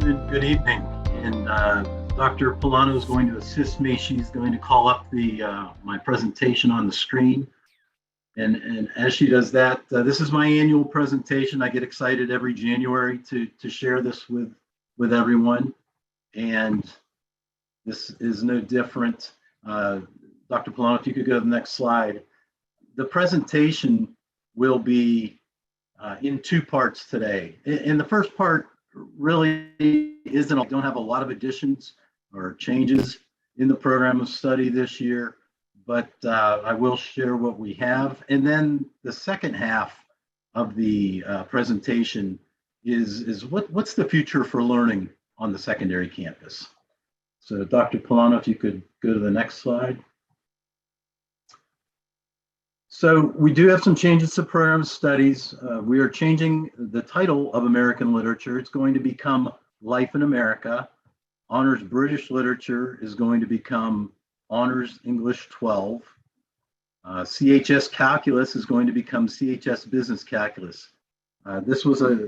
Good evening. And Dr. Polano is going to assist me. She's going to call up my presentation on the screen. And as she does that, this is my annual presentation. I get excited every January to share this with everyone. And this is no different. Dr. Polano, if you could go to the next slide. The presentation will be in two parts today. In the first part really I don't have a lot of additions or changes in the program of study this year, but I will share what we have. And then the second half of the presentation is what's the future for learning on the secondary campus. So Dr. Polano, if you could go to the next slide. So we do have some changes to program studies. We are changing the title of American Literature. It's going to become Life in America. Honors British Literature is going to become Honors English 12. CHS Calculus is going to become CHS Business Calculus. This was a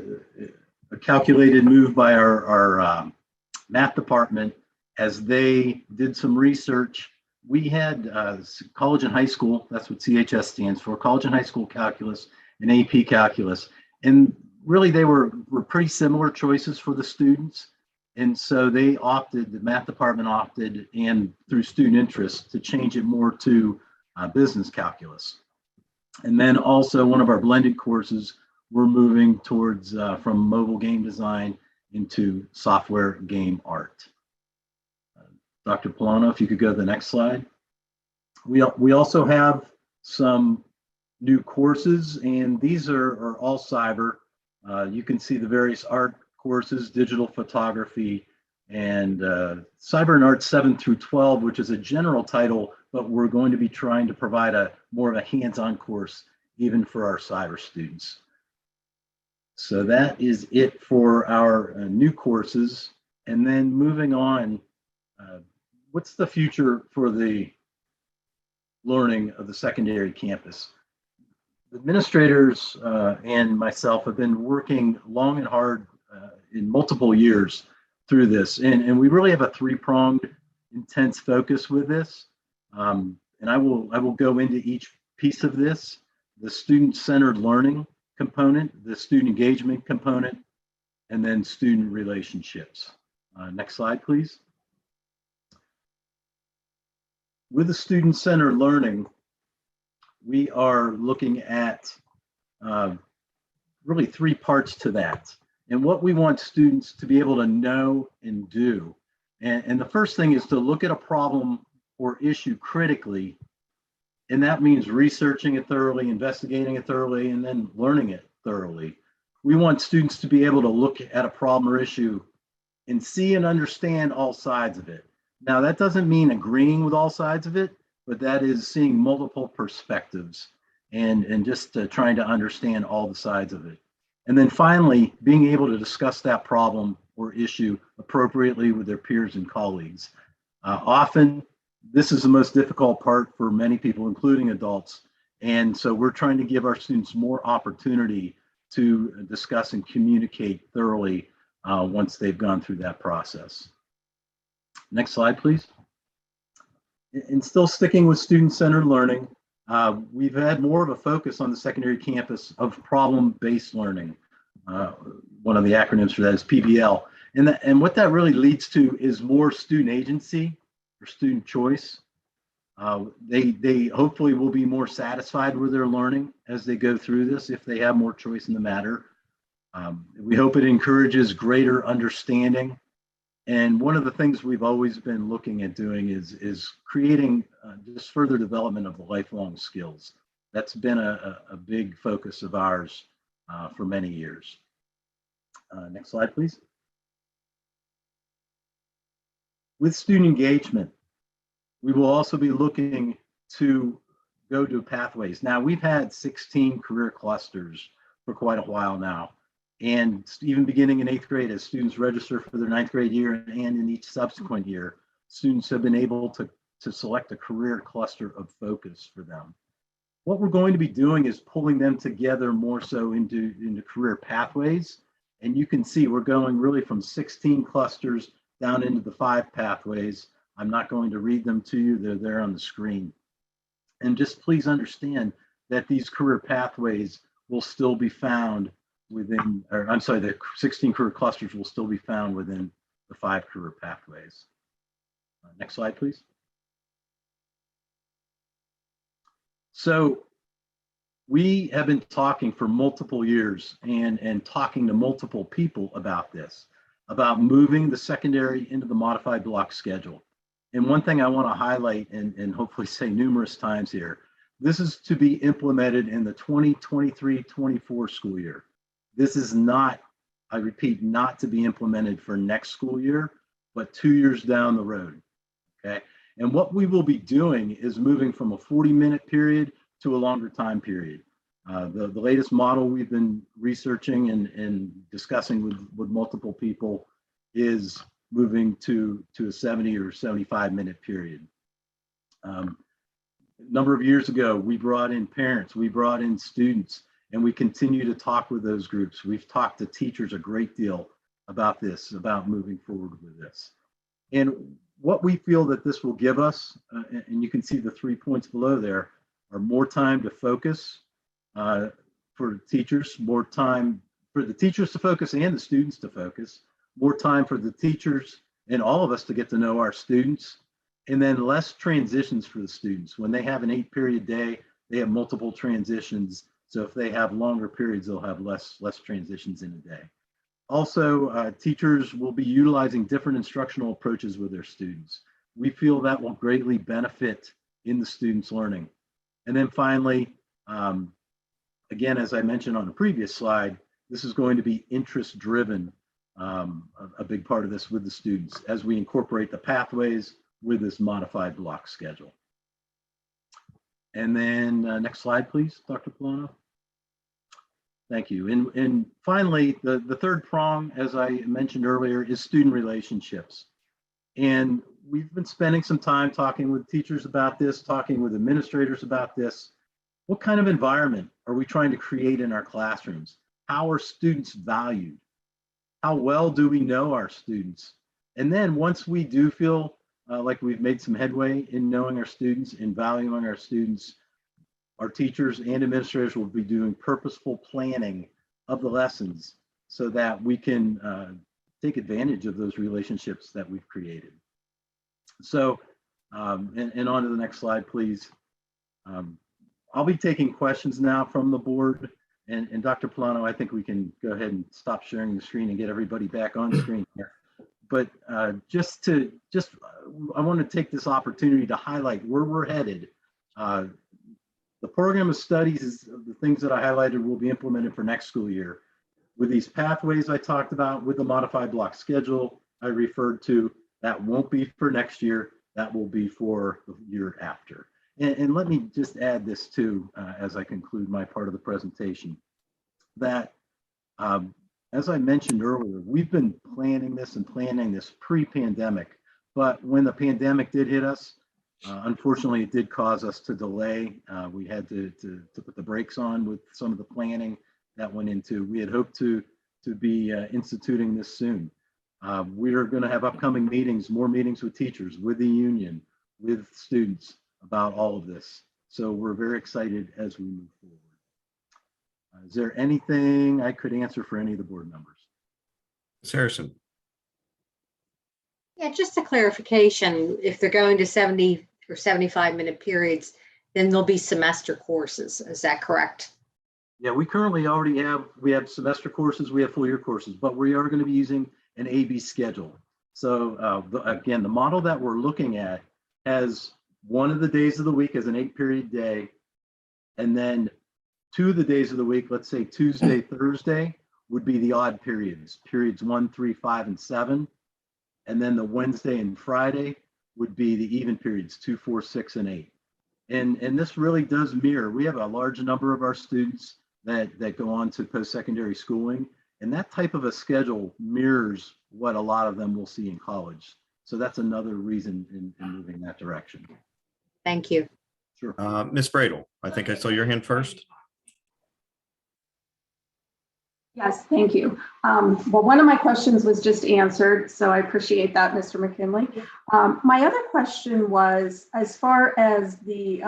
calculated move by our math department as they did some research. We had college and high school, that's what CHS stands for, college and high school calculus and AP calculus. And really they were pretty similar choices for the students. And so they opted, the math department opted, and through student interest, to change it more to business calculus. And then also one of our blended courses, we're moving towards from mobile game design into software game art. Dr. Polano, if you could go to the next slide. We also have some new courses, and these are all cyber. You can see the various art courses, digital photography, and cyber and art 7 through 12, which is a general title, but we're going to be trying to provide more of a hands-on course even for our cyber students. So that is it for our new courses. And then moving on, what's the future for the learning of the secondary campus? Administrators and myself have been working long and hard in multiple years through this, and we really have a three-pronged intense focus with this. And I will go into each piece of this: the student-centered learning component, the student engagement component, and then student relationships. Next slide, please. With the student-centered learning, we are looking at really three parts to that, and what we want students to be able to know and do. And the first thing is to look at a problem or issue critically, and that means researching it thoroughly, investigating it thoroughly, and then learning it thoroughly. We want students to be able to look at a problem or issue and see and understand all sides of it. Now, that doesn't mean agreeing with all sides of it, but that is seeing multiple perspectives and just trying to understand all the sides of it. And then finally, being able to discuss that problem or issue appropriately with their peers and colleagues. Often, this is the most difficult part for many people, including adults. And so we're trying to give our students more opportunity to discuss and communicate thoroughly once they've gone through that process. Next slide, please. And still sticking with student-centered learning, we've had more of a focus on the secondary campus of problem-based learning. One of the acronyms for that is PBL. And what that really leads to is more student agency or student choice. They hopefully will be more satisfied with their learning as they go through this if they have more choice in the matter. We hope it encourages greater understanding. And one of the things we've always been looking at doing is creating just further development of the lifelong skills. That's been a big focus of ours for many years. Next slide, please. With student engagement, we will also be looking to go to pathways. Now, we've had 16 career clusters for quite a while now. And even beginning in 8th grade, as students register for their 9th grade year and in each subsequent year, students have been able to select a career cluster of focus for them. What we're going to be doing is pulling them together more so into career pathways And you can see we're going really from 16 clusters down into the 5 pathways. I'm not going to read them to you, they're there on the screen. And just please understand that these career pathways will still be found within, or I'm sorry, the 16 career clusters will still be found within the 5 career pathways. Next slide, please. So we have been talking for multiple years and talking to multiple people about this, about moving the secondary into the modified block schedule. And one thing I want to highlight and hopefully say numerous times here, this is to be implemented in the 2023-24 school year. This is not, I repeat, not to be implemented for next school year, but 2 years down the road, okay? And what we will be doing is moving from a 40-minute period to a longer time period. The latest model we've been researching and discussing with multiple people is moving to a 70 or 75-minute period. A number of years ago, we brought in parents, we brought in students, and we continue to talk with those groups. We've talked to teachers a great deal about this, about moving forward with this. And what we feel that this will give us, and you can see the 3 points below there, are more time to focus for teachers, more time for the teachers to focus and the students to focus, more time for the teachers and all of us to get to know our students, and then less transitions for the students. When they have an 8-period day, they have multiple transitions. So if they have longer periods, they'll have less transitions in a day. Also, teachers will be utilizing different instructional approaches with their students. We feel that will greatly benefit in the students' learning. And then finally, again, as I mentioned on the previous slide, this is going to be interest-driven, a big part of this with the students as we incorporate the pathways with this modified block schedule. And then next slide, please, Dr. Polano. Thank you. And finally, the third prong, as I mentioned earlier, is student relationships. And we've been spending some time talking with teachers about this, talking with administrators about this. What kind of environment are we trying to create in our classrooms? How are students valued? How well do we know our students? And then once we do feel like we've made some headway in knowing our students and valuing our students, our teachers and administrators will be doing purposeful planning of the lessons so that we can take advantage of those relationships that we've created. So, and on to the next slide, please. I'll be taking questions now from the board. And Dr. Polano, I think we can go ahead and stop sharing the screen and get everybody back on screen here. But I want to take this opportunity to highlight where we're headed. The program of studies is the things that I highlighted will be implemented for next school year. With these pathways I talked about, with the modified block schedule I referred to, that won't be for next year, that will be for the year after. And let me just add this too, as I conclude my part of the presentation, that as I mentioned earlier, we've been planning this pre-pandemic, but when the pandemic did hit us, unfortunately, it did cause us to delay. We had to put the brakes on with some of the planning that went into. We had hoped to be instituting this soon. We are going to have upcoming meetings, more meetings with teachers, with the union, with students about all of this. So we're very excited as we move forward. Is there anything I could answer for any of the board members? Ms. Harrison. Yeah, just a clarification. If they're going to 70 or 75-minute periods, then there'll be semester courses. Is that correct? Yeah, we currently already have semester courses, we have full year courses, but we are going to be using an AB schedule. So again, the model that we're looking at has one of the days of the week as an 8-period day, and then 2 of the days of the week, let's say Tuesday, Thursday, would be the odd periods, periods 1, 3, 5, and 7. And then the Wednesday and Friday would be the even periods, 2, 4, 6, and 8. And this really does mirror. We have a large number of our students that go on to post-secondary schooling, and that type of a schedule mirrors what a lot of them will see in college. So that's another reason in moving that direction. Thank you. Sure. Ms. Bradle, I think I saw your hand first. Yes, thank you. Well, one of my questions was just answered, so I appreciate that, Mr. McKinley. My other question was, as far as the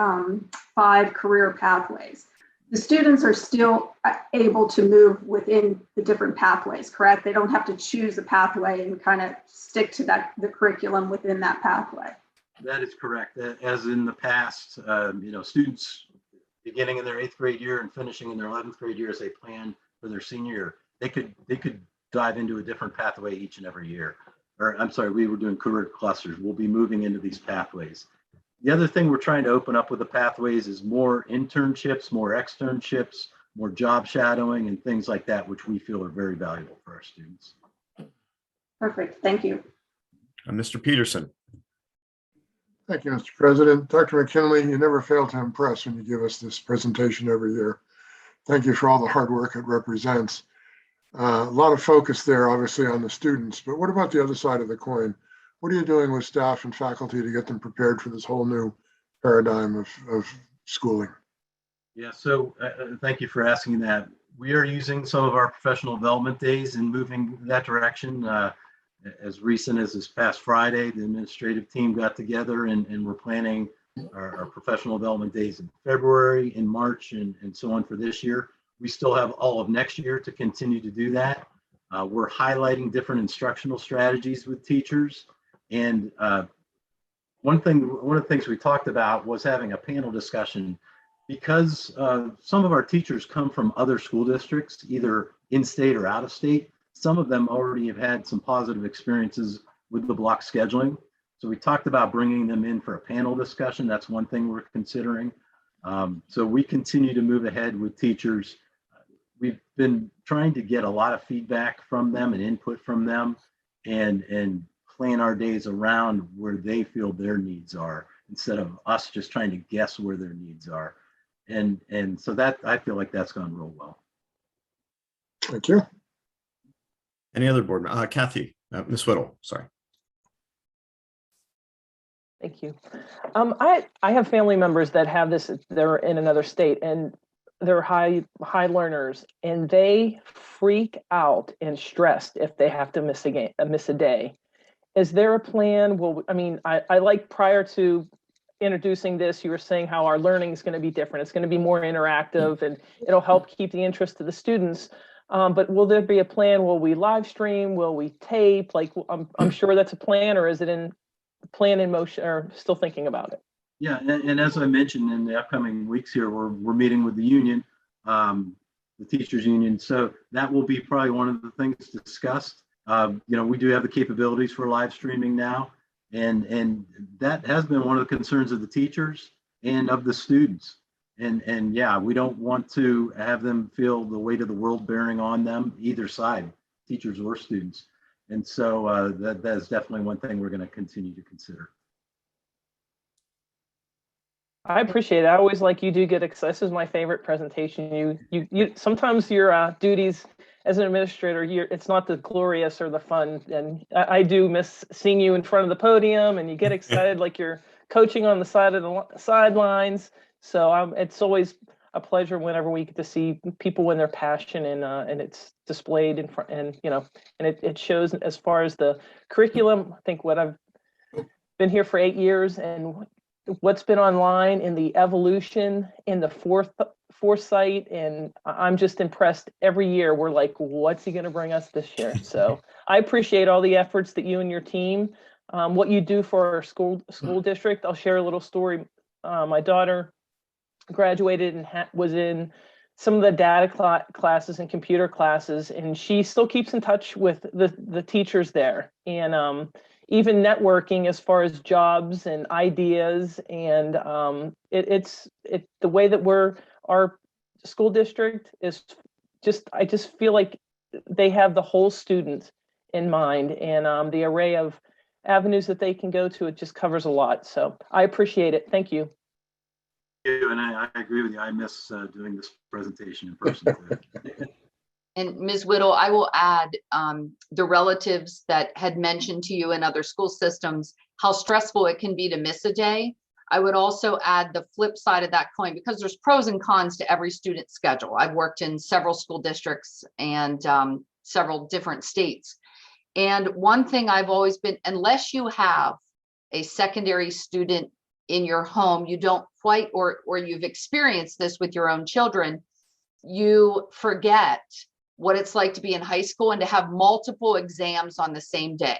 5 career pathways, the students are still able to move within the different pathways, correct? They don't have to choose a pathway and kind of stick to the curriculum within that pathway. That is correct. As in the past, students beginning in their 8th grade year and finishing in their 11th grade year as they plan for their senior year, they could dive into a different pathway each and every year. Or I'm sorry, we were doing career clusters. We'll be moving into these pathways. The other thing we're trying to open up with the pathways is more internships, more externships, more job shadowing and things like that, which we feel are very valuable for our students. Perfect. Thank you. Mr. Peterson. Thank you, Mr. President. Dr. McKinley, you never fail to impress when you give us this presentation every year. Thank you for all the hard work it represents. A lot of focus there, obviously, on the students, but what about the other side of the coin? What are you doing with staff and faculty to get them prepared for this whole new paradigm of schooling? Yeah, so thank you for asking that. We are using some of our professional development days and moving that direction. As recent as this past Friday, the administrative team got together and we're planning our professional development days in February, in March, and so on for this year. We still have all of next year to continue to do that. We're highlighting different instructional strategies with teachers. And one of the things we talked about was having a panel discussion because some of our teachers come from other school districts, either in state or out of state. Some of them already have had some positive experiences with the block scheduling. So we talked about bringing them in for a panel discussion. That's one thing we're considering. So we continue to move ahead with teachers. We've been trying to get a lot of feedback from them and input from them and plan our days around where they feel their needs are instead of us just trying to guess where their needs are. And so that, I feel like that's gone real well. Thank you. Any other board members? Kathy, Ms. Whittle, sorry. Thank you. I have family members that have this, they're in another state and they're high learners and they freak out and stressed if they have to miss a day. Is there a plan? Well, I mean, I like prior to introducing this, you were saying how our learning is going to be different. It's going to be more interactive and it'll help keep the interest of the students. But will there be a plan? Will we live stream? Will we tape? Like, I'm sure that's a plan, or is it in plan in motion, or still thinking about it? Yeah, and as I mentioned, in the upcoming weeks here, we're meeting with the union, the teachers union. So that will be probably one of the things discussed. We do have the capabilities for live streaming now, and that has been one of the concerns of the teachers and of the students. And yeah, we don't want to have them feel the weight of the world bearing on them, either side, teachers or students. And so that is definitely one thing we're going to continue to consider. I appreciate it. I always like you do get excited. This is my favorite presentation. You sometimes your duties as an administrator, it's not the glorious or the fun. And I do miss seeing you in front of the podium and you get excited like you're coaching on the side of the sidelines. So it's always a pleasure whenever we get to see people when their passion and it's displayed in front, and it shows as far as the curriculum. I think what I've been here for 8 years and what's been online in the evolution in the foresight, and I'm just impressed every year. We're like, what's he going to bring us this year? So I appreciate all the efforts that you and your team, what you do for our school district. I'll share a little story. My daughter graduated and was in some of the data classes and computer classes, and she still keeps in touch with the teachers there, and even networking as far as jobs and ideas. And it's the way that our school district is just, I just feel like they have the whole student in mind, and the array of avenues that they can go to, it just covers a lot. So I appreciate it. Thank you. And I agree with you. I miss doing this presentation in person. And Ms. Whittle, I will add the relatives that had mentioned to you in other school systems how stressful it can be to miss a day. I would also add the flip side of that coin, because there's pros and cons to every student schedule. I've worked in several school districts and several different states. And one thing I've always been, unless you have a secondary student in your home, you don't quite, or you've experienced this with your own children, you forget what it's like to be in high school and to have multiple exams on the same day.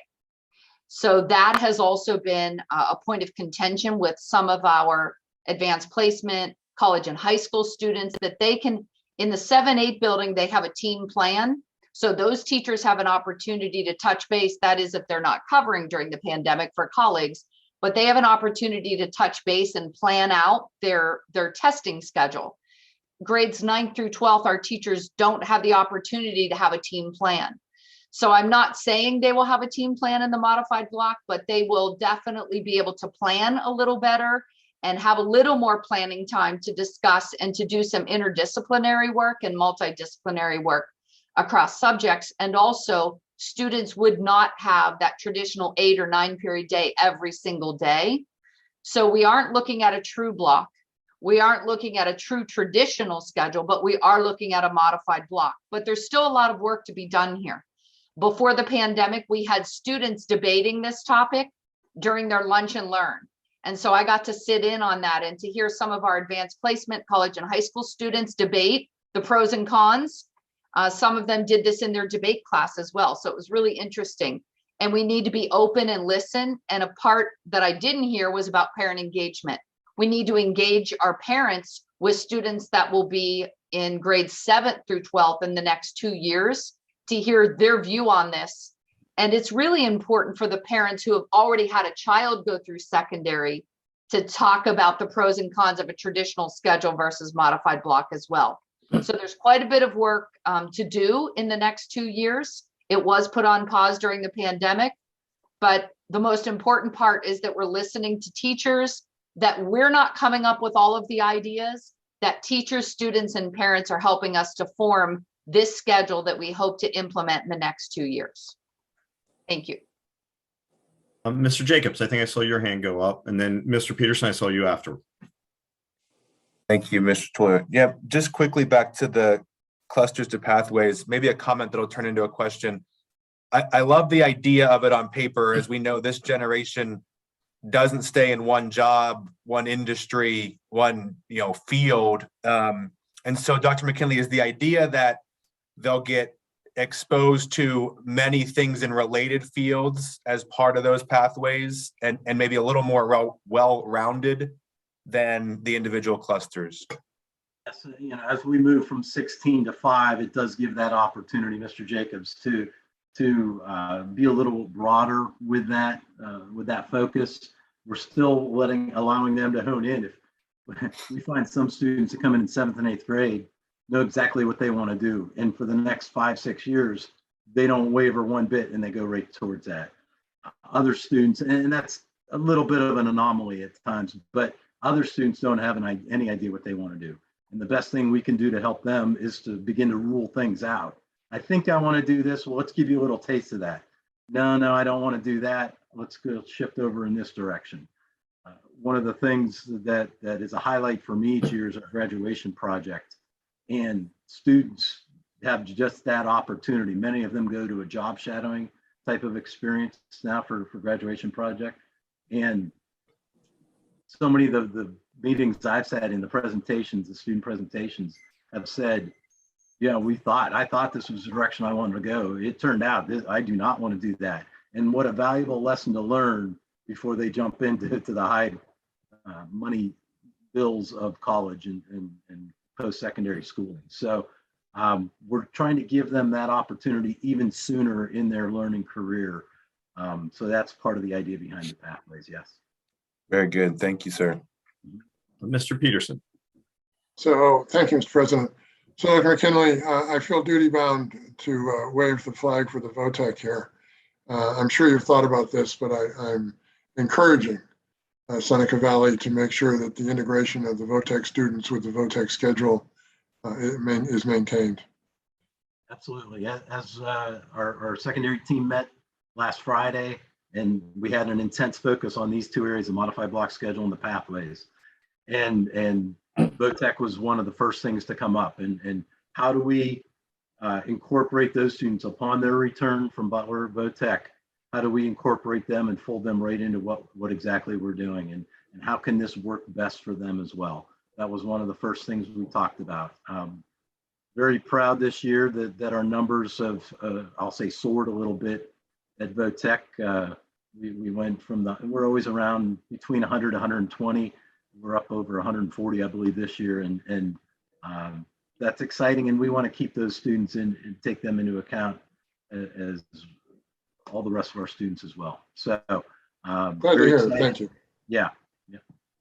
So that has also been a point of contention with some of our advanced placement college and high school students, that they can, in the 7-8 building, they have a team plan. So those teachers have an opportunity to touch base. That is, if they're not covering during the pandemic for colleagues, but they have an opportunity to touch base and plan out their testing schedule. Grades 9th through 12th, our teachers don't have the opportunity to have a team plan. So I'm not saying they will have a team plan in the modified block, but they will definitely be able to plan a little better and have a little more planning time to discuss and to do some interdisciplinary work and multidisciplinary work across subjects. And also, students would not have that traditional 8 or 9 period day every single day. So we aren't looking at a true block. We aren't looking at a true traditional schedule, but we are looking at a modified block. But there's still a lot of work to be done here. Before the pandemic, we had students debating this topic during their lunch and learn. And so I got to sit in on that and to hear some of our advanced placement college and high school students debate the pros and cons. Some of them did this in their debate class as well. So it was really interesting. And we need to be open and listen. And a part that I didn't hear was about parent engagement. We need to engage our parents with students that will be in grades 7th through 12th in the next 2 years, to hear their view on this. And it's really important for the parents who have already had a child go through secondary to talk about the pros and cons of a traditional schedule versus modified block as well. So there's quite a bit of work to do in the next 2 years. It was put on pause during the pandemic, but the most important part is that we're listening to teachers, that we're not coming up with all of the ideas, that teachers, students, and parents are helping us to form this schedule that we hope to implement in the next 2 years. Thank you. Mr. Jacobs, I think I saw your hand go up, and then Mr. Peterson, I saw you after. Thank you, Mr. Toyer. Yeah, just quickly back to the clusters to pathways, maybe a comment that'll turn into a question. I love the idea of it on paper. As we know, this generation doesn't stay in one job, one industry, one field. And so, Dr. McKinley, is the idea that they'll get exposed to many things in related fields as part of those pathways, and maybe a little more well-rounded than the individual clusters? Yes, as we move from 16 to 5, it does give that opportunity, Mr. Jacobs, to be a little broader with that focus. We're still allowing them to hone in. If we find some students that come in 7th and 8th grade know exactly what they want to do, and for the next 5-6 years, they don't waver one bit and they go right towards that. Other students, and that's a little bit of an anomaly at times, but other students don't have any idea what they want to do. And the best thing we can do to help them is to begin to rule things out. I think I want to do this. Well, let's give you a little taste of that. No, I don't want to do that. Let's go shift over in this direction. One of the things that is a highlight for me each year is our graduation project. And students have just that opportunity. Many of them go to a job shadowing type of experience now for graduation project. And so many of the meetings I've sat in, the student presentations have said, yeah, I thought this was the direction I wanted to go. It turned out I do not want to do that. And what a valuable lesson to learn before they jump into the high money bills of college and post-secondary schooling. So we're trying to give them that opportunity even sooner in their learning career. So that's part of the idea behind the pathways, yes. Very good. Thank you, sir. Mr. Peterson. So thank you, Mr. President. So Dr. McKinley, I feel duty bound to wave the flag for the Votetech here. I'm sure you've thought about this, but I'm encouraging Seneca Valley to make sure that the integration of the Votetech students with the Votetech schedule is maintained. Absolutely. As our secondary team met last Friday, And we had an intense focus on these two areas, the modified block schedule and the pathways. And Votetech was one of the first things to come up. And how do we incorporate those students upon their return from Butler Votetech? How do we incorporate them and fold them right into what exactly we're doing? And how can this work best for them as well? That was one of the first things we talked about. Very proud this year that our numbers have, I'll say, soared a little bit at Votetech. We went from we're always around between 100 to 120. We're up over 140, I believe, this year. And that's exciting. And we want to keep those students in and take them into account as all the rest of our students as well. So Glad to hear it. Thank you. Yeah.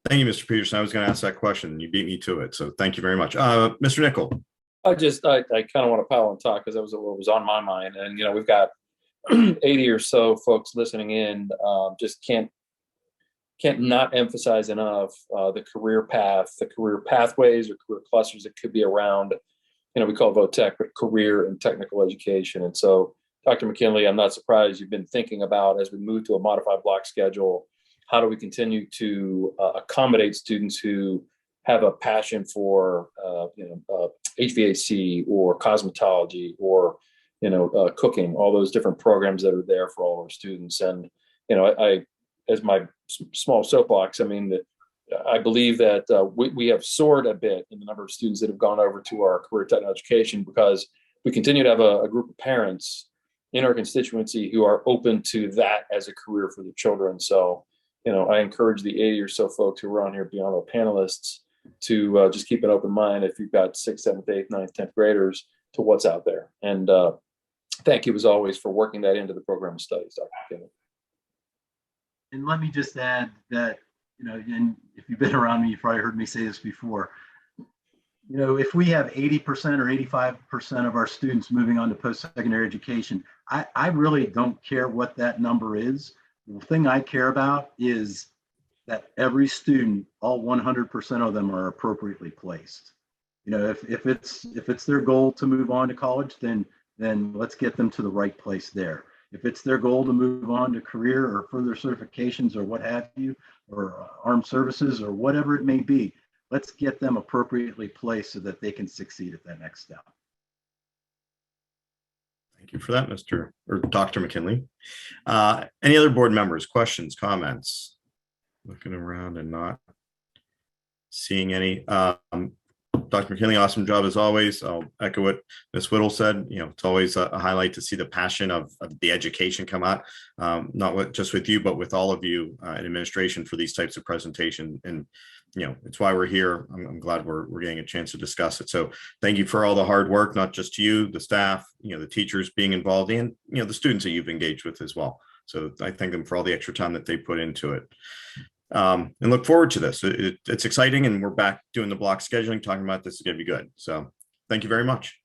Thank you, Mr. Peterson. I was going to ask that question. You beat me to it. So thank you very much. Mr. Nickel. I kind of want to pile on talk because that was what was on my mind. And, we've got 80 or so folks listening in. Just can't not emphasize enough the career path, the career pathways or career clusters that could be around, we call it Votetech, but career and technical education. And so, Dr. McKinley, I'm not surprised you've been thinking about, as we move to a modified block schedule, how do we continue to accommodate students who have a passion for, HVAC or cosmetology or, cooking, all those different programs that are there for all our students. And, I as my small soapbox, I believe that we have soared a bit in the number of students that have gone over to our career technical education because we continue to have a group of parents in our constituency who are open to that as a career for their children. So, I encourage the 80 or so folks who are on here beyond our panelists to just keep an open mind if you've got 6th, 7th, 8th, 9th, 10th graders to what's out there. And thank you as always for working that into the program of studies, Dr. McKinley. And let me just add that, and if you've been around me, you've probably heard me say this before. If we have 80% or 85% of our students moving on to post-secondary education, I really don't care what that number is. The thing I care about is that every student, all 100% of them, are appropriately placed. If it's their goal to move on to college, then let's get them to the right place there. If it's their goal to move on to career or further certifications or what have you, or armed services or whatever it may be, let's get them appropriately placed so that they can succeed at that next step. Thank you for that, Dr. McKinley. Any other board members, questions, comments? Looking around and not seeing any. Dr. McKinley, awesome job as always. I'll echo what Ms. Whittle said. It's always a highlight to see the passion of the education come out, not just with you, but with all of you in administration for these types of presentations. And it's why we're here. I'm glad we're getting a chance to discuss it. So thank you for all the hard work, not just to you, the staff, the teachers being involved, and the students that you've engaged with as well. So I thank them for all the extra time that they put into it. And look forward to this. It's exciting, and we're back doing the block scheduling, talking about this is going to be good. So thank you very much.